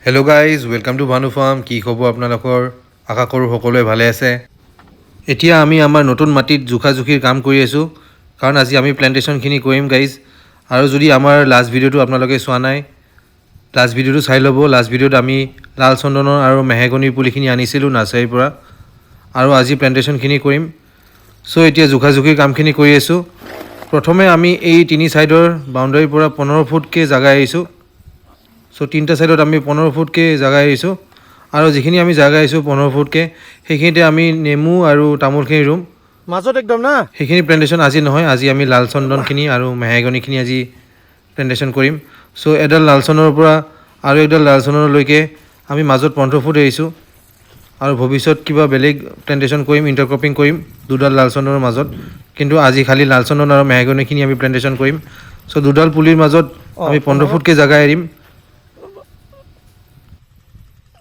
Hello' guys, welcome to Bhanu farm. কি খবৰ আপোনালোকৰ? আশা কৰোঁ সকলোৱে ভালে আছে। এতিয়া আমি আমাৰ নতুন মাটিত জোখাজোখিৰ কাম কৰি আছোঁ, কাৰণ আজি আমি প্লেণ্টেশ্যনখিনি কৰিম গাইজ। আৰু যদি আমাৰ লাষ্ট ভিডিঅ'টো আপোনালোকে চোৱা নাই, লাষ্ট ভিডিঅ'টো চাই ল'ব। লাষ্ট ভিডিঅ'ত আমি লাল চন্দনৰ আৰু মেহেগনিৰ পুলিখিনি আনিছিলোঁ নাৰ্চাৰীৰ পৰা, আৰু আজি প্লেণ্টেশ্যনখিনি কৰিম। চ' এতিয়া জোখাজোখিৰ কামখিনি কৰি আছোঁ। প্ৰথমে আমি এই তিনি ছাইডৰ বাউণ্ডাৰীৰ পৰা 15 ফুটকৈ জাগা এৰিছোঁ। চ' তিনিটা ছাইডত আমি 15 ফুটকৈ জাগা এৰিছোঁ, আৰু যিখিনি আমি জাগা এৰিছোঁ 15 ফুটকৈ, সেইখিনিতে আমি নেমু আৰু তামোলখিনি ৰুম। মাজত একদম না সেইখিনি প্লেণ্টেশ্যন আজি নহয়, আজি আমি লাল চন্দনখিনি আৰু মেহেগনিখিনি আজি প্লেণ্টেশ্যন কৰিম। চ' এডাল লাল চন্দনৰ পৰা আৰু এডাল লাল চন্দনলৈকে আমি মাজত 15 ফুট এৰিছোঁ, আৰু ভৱিষ্যত কিবা বেলেগ প্লেণ্টেশ্যন কৰিম, ইণ্টাৰক্ৰপিং কৰিম দুডাল লাল চন্দনৰ মাজত। কিন্তু আজি খালি লাল চন্দন আৰু মেহেগনিখিনি আমি প্লেণ্টেশ্যন কৰিম। চ' দুডাল পুলিৰ মাজত আমি 15 ফুটকৈ জাগা এৰিম।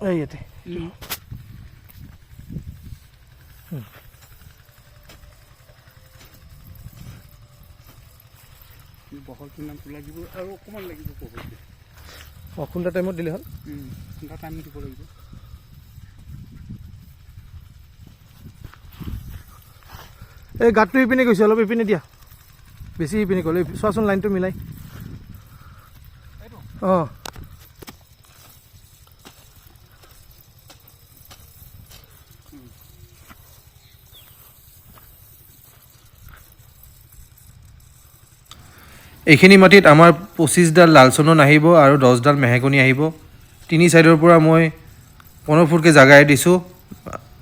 এই ইয়াতে বহলটো নামটো লাগিব আৰু অকণমান লাগিব বহলটো। খুন্দা টাইমত দিলে হ'ল। খুন্দা টাইম দিব লাগিব। এই গাঁতটো ইপিনে গৈছে, অলপ ইপিনে দিয়া, বেছি ইপিনে গ'লে চোৱাচোন লাইনটো মিলাই। অঁ এইখিনি মাটিত আমাৰ 25ডাল লাল চন্দন আহিব আৰু 10ডাল মেহেগনি আহিব। তিনি ছাইডৰ পৰা মই 15 ফুটকৈ জাগা এৰি দিছোঁ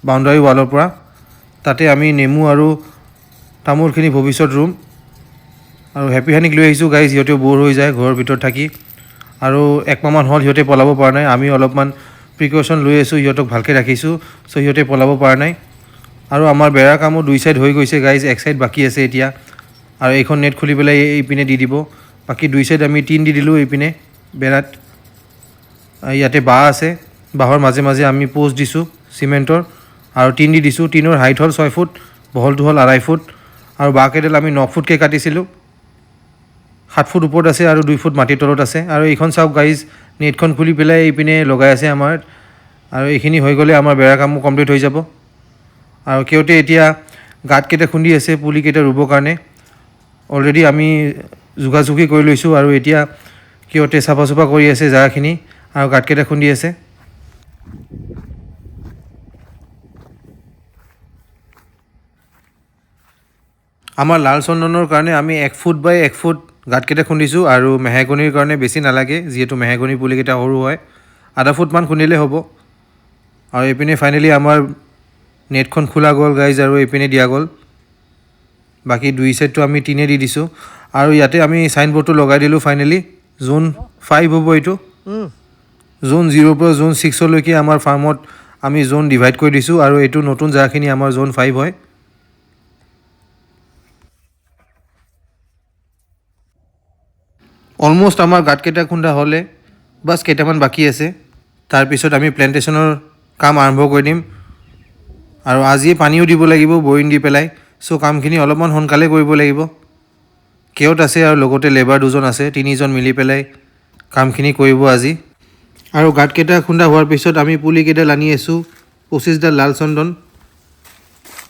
বাউণ্ডাৰী ৱালৰ পৰা। তাতে আমি নেমু আৰু তামোলখিনি ভৱিষ্যত ৰুম। আৰু হেপী হানিক লৈ আহিছোঁ গাইজ, সিহঁতেও ব'ৰ হৈ যায় ঘৰৰ ভিতৰত থাকি, আৰু একমাহমান হ'ল সিহঁতে পলাব পৰা নাই। আমি অলপমান প্ৰিকশ্যন লৈ আছোঁ, সিহঁতক ভালকৈ ৰাখিছোঁ, চ' সিহঁতে পলাব পৰা নাই। আৰু আমাৰ বেৰাৰ কামো 2 ছাইড হৈ গৈছে গাইজ, 1 ছাইড বাকী আছে এতিয়া। আৰু এইখন নেট খুলি পেলাই এইপিনে দি দিব। বাকী 2 ছাইড আমি টিন দি দিলোঁ এইপিনে বেৰাত। ইয়াতে বাঁহ আছে, বাঁহৰ মাজে মাজে আমি প'ষ্ট দিছোঁ চিমেণ্টৰ, আৰু টিন দি দিছোঁ। টিনৰ হাইট হ'ল 6 ফুট, বহলটো হ'ল 2.5 ফুট, আৰু বাঁহকেইডাল আমি 9 ফুটকৈ কাটিছিলোঁ। 7 ফুট ওপৰত আছে আৰু 2 ফুট মাটিৰ তলত আছে। আৰু এইখন চাওক গাইজ, নেটখন খুলি পেলাই এইপিনে লগাই আছে আমাৰ, আৰু এইখিনি হৈ গ'লে আমাৰ বেৰাৰ কামো কমপ্লিট হৈ যাব। আৰু সিহঁতে এতিয়া গাঁতকেইটা খুন্দি আছে পুলিকেইটা ৰুবৰ কাৰণে। অলৰেডি আমি জোগাজোগি কৰি লৈছোঁ, আৰু এতিয়া সিহঁতে চাফা চাফা কৰি আছে জেগাখিনি, আৰু গাঁতকেইটা খুন্দি আছে। আমাৰ লাল চন্দনৰ কাৰণে আমি 1 ফুট বাই 1 ফুট গাঁতকেইটা খুন্দিছোঁ, আৰু মেহেগনিৰ কাৰণে বেছি নালাগে, যিহেতু মেহেগনিৰ পুলিকেইটা সৰু হয়, আধা ফুটমান খুন্দিলেই হ'ব। আৰু এইপিনে ফাইনেলি আমাৰ নেটখন খোলা গ'ল গাইজ, আৰু এইপিনে দিয়া গ'ল। বাকী 2 ছাইডটো আমি টিনে দি দিছোঁ, আৰু ইয়াতে আমি চাইনবৰ্ডটো লগাই দিলোঁ ফাইনেলি। জোন 5 হ'ব এইটো। জোন 0 পৰা জোন 6লৈকে আমাৰ ফাৰ্মত আমি জোন ডিভাইড কৰি দিছোঁ, আৰু এইটো নতুন জেগাখিনি আমাৰ জোন 5 হয়। অলম'ষ্ট আমাৰ গাঁতকেইটা খুন্দা হ'লে, বাছ কেইটামান বাকী আছে। তাৰপিছত আমি প্লেণ্টেশ্যনৰ কাম আৰম্ভ কৰি দিম। আৰু আজিয়ে পানীও দিব লাগিব বৰিং দি পেলাই, চ' কামখিনি অলপমান সোনকালে কৰিব লাগিব। কেওট আছে আৰু লগতে লেবাৰ 2জন আছে, 3জন মিলি পেলাই কামখিনি কৰিব আজি। আৰু গাঁতকেইটা খুন্দা হোৱাৰ পিছত আমি পুলিকেইডাল আনি আছোঁ 25ডাল লাল চন্দন।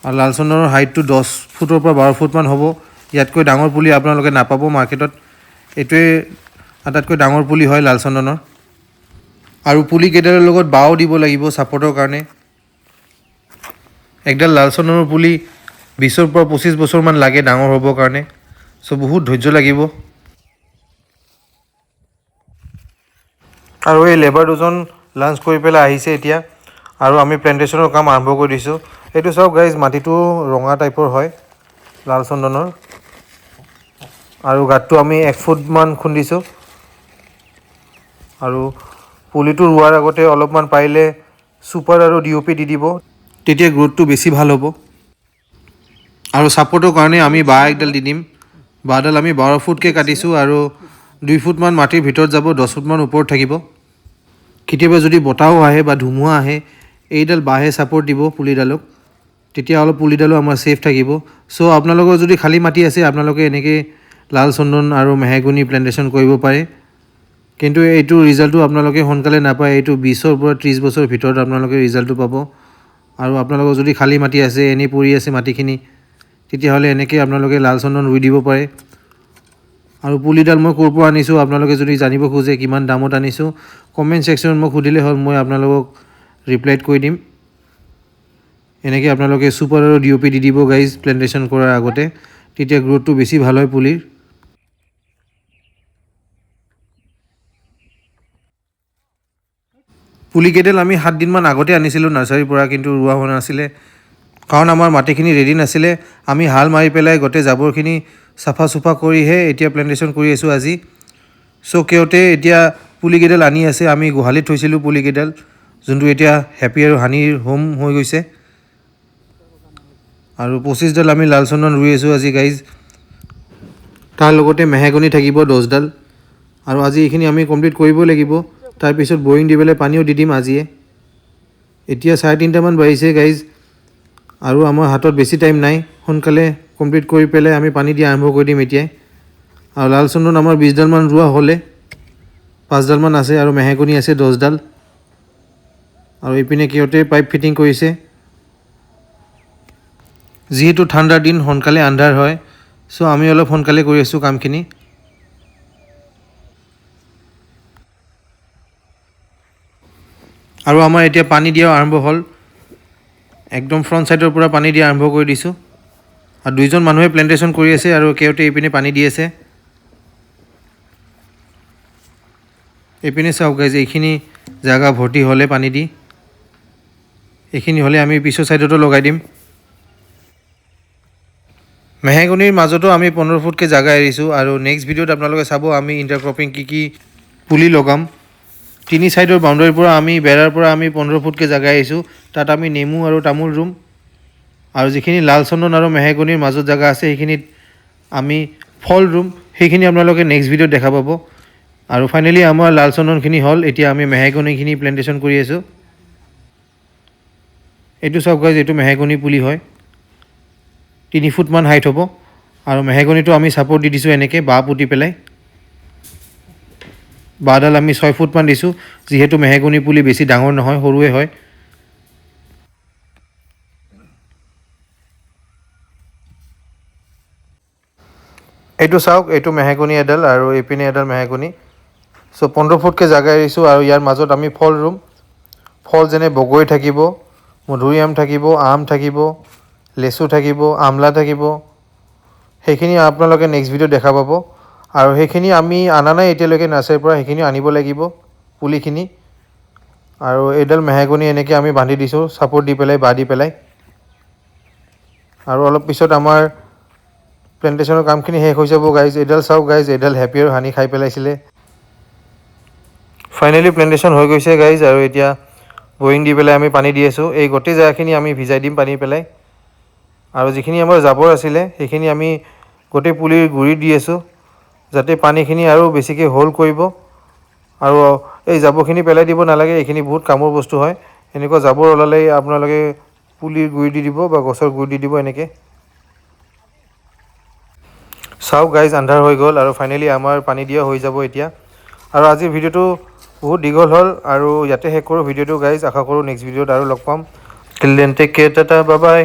আৰু লাল চন্দনৰ হাইটটো 10 ফুটৰ পৰা 12 ফুটমান হ'ব। ইয়াতকৈ ডাঙৰ পুলি আপোনালোকে নাপাব মাৰ্কেটত, এইটোৱে আটাইতকৈ ডাঙৰ পুলি হয় লাল চন্দনৰ। আৰু পুলিকেইডালৰ লগত বাঁহো দিব লাগিব ছাপৰ্টৰ কাৰণে। একডাল লাল চন্দনৰ পুলি 20ৰ পৰা 25 বছৰমান লাগে ডাঙৰ হ'বৰ কাৰণে, চ' বহুত ধৈৰ্য লাগিব। আৰু এই লেবাৰ 2জন লাঞ্চ কৰি পেলাই আহিছে এতিয়া, আৰু আমি প্লেণ্টেশ্যনৰ কাম আৰম্ভ কৰি দিছোঁ। এইটো চাওক গাইজ, মাটিটো ৰঙা টাইপৰ হয় লাল চন্দনৰ, আৰু গাঁতটো আমি 1 ফুটমান খুন্দিছোঁ। আৰু পুলিটো ৰোৱাৰ আগতে অলপমান পাৰিলে ছুপাৰ আৰু DOP দি দিব, তেতিয়া গ্ৰ'থটো বেছি ভাল হ'ব। আৰু ছাপৰ্টৰ কাৰণে আমি বাঁহ একডাল দি দিম। বাঁহডাল আমি 12 ফুটকৈ কাটিছোঁ, আৰু 2 ফুটমান মাটিৰ ভিতৰত যাব, 10 ফুটমান ওপৰত থাকিব। কেতিয়াবা যদি বতাহো আহে বা ধুমুহা আহে, এইডাল বাঁহে ছাপৰ্ট দিব পুলিডালক, তেতিয়া অলপ পুলিডালো আমাৰ ছেফ থাকিব। চ' আপোনালোকৰ যদি খালী মাটি আছে, আপোনালোকে এনেকৈ লাল চন্দন আৰু মেহেগনি প্লেণ্টেশ্যন কৰিব পাৰে। কিন্তু এইটো ৰিজাল্টটো আপোনালোকে সোনকালে নাপায়। এইটো 20ৰ পৰা 30 বছৰৰ ভিতৰত আপোনালোকে ৰিজাল্টটো পাব। আৰু আপোনালোকৰ যদি খালী মাটি আছে, এনেই পৰি আছে মাটিখিনি, তেতিয়াহ'লে এনেকৈ আপোনালোকে লাল চন্দন ৰুই দিব পাৰে। আৰু পুলিডাল মই ক'ৰ পৰা আনিছোঁ আপোনালোকে যদি জানিব খোজে, কিমান দামত আনিছোঁ, কমেণ্ট ছেকশ্যনত মোক সুধিলে হ'ল, মই আপোনালোকক ৰিপ্লাইত কৈ দিম। এনেকৈ আপোনালোকে ছুপাৰ আৰু DOP দি দিব গাইজ প্লেণ্টেশ্যন কৰাৰ আগতে, তেতিয়া গ্ৰ'থটো বেছি ভাল হয় পুলিৰ। পুলিকেইডাল আমি 7 দিনমান আগতে আনিছিলোঁ নাৰ্চাৰীৰ পৰা, কিন্তু ৰোৱা হোৱা নাছিলে কাৰণ আমাৰ মাটিখিনি ৰেডি নাছিলে। আমি হাল মাৰি পেলাই গোটেই জাবৰখিনি চাফা চুফা কৰিহে এতিয়া প্লেণ্টেশ্যন কৰি আছোঁ আজি। চ' কেওতে এতিয়া পুলিকেইডাল আনি আছে, আমি গোহালিত থৈছিলোঁ পুলিকেইডাল, যোনটো এতিয়া হেপী আৰু হানিৰ হোম হৈ গৈছে। আৰু 25ডাল আমি লাল চন্দন ৰুই আছোঁ আজি গাইজ। তাৰ লগতে মেহেগনি থাকিব 10ডাল। আৰু আজি এইখিনি আমি কমপ্লিট কৰিব লাগিব। তাৰপিছত বৰিং দি পেলাই পানীও দি দিম আজিয়ে। এতিয়া 3:30মান বাজিছে গাইজ, আৰু আমাৰ হাতত বেছি টাইম নাই। সোনকালে কমপ্লিট কৰি পেলাই আমি পানী দিয়া আৰম্ভ কৰি দিম এতিয়াই। আৰু লাল চন্দন আমাৰ 20ডালমান ৰোৱা হ'লে, 5ডালমান আছে আৰু মেহেগনি আছে 10ডাল। আৰু এইপিনে সিহঁতে পাইপ ফিটিং কৰিছে। যিহেতু ঠাণ্ডাৰ দিন, সোনকালে আন্ধাৰ হয়, চ' আমি অলপ সোনকালে কৰি আছোঁ কামখিনি। আৰু আমাৰ এতিয়া পানী দিয়া আৰম্ভ হ'ল। একদম ফ্ৰণ্ট ছাইডৰ পৰা পানী দিয়া আৰম্ভ কৰি দিছোঁ। আৰু 2জন মানুহে প্লেণ্টেশ্যন কৰি আছে আৰু সিহঁতে এইপিনে পানী দি আছে। এইপিনে চাওক গাইজ, এইখিনি জেগা ভৰ্তি হ'লে পানী দি, এইখিনি হ'লে আমি পিছৰ ছাইডতো লগাই দিম। মেহেগনিৰ মাজতো আমি 15 ফুটকৈ জেগা এৰিছোঁ। আৰু নেক্সট ভিডিঅ'ত আপোনালোকে চাব আমি ইণ্টাৰক্ৰপিং কি পুলি লগাম। 3 ছাইডৰ বাউণ্ডাৰীৰ পৰা আমি বেৰাৰ পৰা আমি 15 ফুটকৈ জেগা এৰিছোঁ। তাত আমি নেমু আৰু তামোল ৰুম। আৰু যিখিনি লাল চন্দন আৰু মেহেগনিৰ মাজত জেগা আছে, সেইখিনিত আমি ফল ৰুম। সেইখিনি আপোনালোকে নেক্সট ভিডিঅ'ত দেখা পাব। আৰু ফাইনেলি আমাৰ লাল চন্দনখিনি হ'ল, এতিয়া আমি মেহেগনিখিনি প্লেণ্টেশ্যন কৰি আছোঁ। এইটো চাওক গাইজ, এইটো মেহেগনি পুলি হয়, 3 ফুটমান হাইট হ'ব। আৰু মেহেগনিটো আমি ছাপৰ্ট দি দিছোঁ এনেকৈ বাঁহ পুতি পেলাই। বাঁহডাল আমি 6 ফুটমান দিছোঁ, যিহেতু মেহেগনি পুলি বেছি ডাঙৰ নহয়, সৰুৱে হয়। এইটো চাওক, এইটো মেহেগনি এডাল আৰু এইপিনে এডাল মেহেগনি। চ' 15 ফুটকৈ জেগা এৰিছোঁ আৰু ইয়াৰ মাজত আমি ফল ৰুম। ফল যেনে বগৰী থাকিব, মধুৰিআম থাকিব, আম থাকিব, লেচু থাকিব, আমলা থাকিব। সেইখিনি আপোনালোকে নেক্সট ভিডিঅ'ত দেখা পাব। আৰু সেইখিনি আমি অনা নাই এতিয়ালৈকে নাৰ্চাৰীৰ পৰা, সেইখিনি আনিব লাগিব পুলিখিনি। আৰু এইডাল মেহেগনি এনেকৈ আমি বান্ধি দিছোঁ ছাপৰ্ট দি পেলাই, বাঁহ দি পেলাই। আৰু অলপ পিছত আমাৰ প্লেণ্টেশ্যনৰ কামখিনি শেষ হৈ যাব গাইজ। এইডাল চাওক গাইজ, এইডাল হেপী আৰু হানি খাই পেলাইছিলে। ফাইনেলি প্লেণ্টেশ্যন হৈ গৈছে গাইজ। আৰু এতিয়া বৰিং দি পেলাই আমি পানী দি আছোঁ। এই গোটেই জেগাখিনি আমি ভিজাই দিম পানী পেলাই। আৰু যিখিনি আমাৰ জাবৰ আছিলে, সেইখিনি আমি গোটেই পুলিৰ গুৰিত দি আছোঁ, যাতে পানীখিনি আৰু বেছিকৈ হোল্ড কৰিব। আৰু এই জাবৰখিনি পেলাই দিব নালাগে, এইখিনি বহুত কামৰ বস্তু হয়। এনেকুৱা জাবৰ ওলালে আপোনালোকে পুলিৰ গুৰি দি দিব বা গছৰ গুৰি দি দিব এনেকৈ। চাওক গাইজ, আন্ধাৰ হৈ গ'ল আৰু ফাইনেলি আমাৰ পানী দিয়া হৈ যাব এতিয়া। আৰু আজিৰ ভিডিঅ'টো বহুত দীঘল হ'ল আৰু ইয়াতে শেষ কৰোঁ ভিডিঅ'টো গাইজ। আশা কৰোঁ নেক্সট ভিডিঅ'ত আৰু লগ পাম। Till then take care, tata, bye বাই।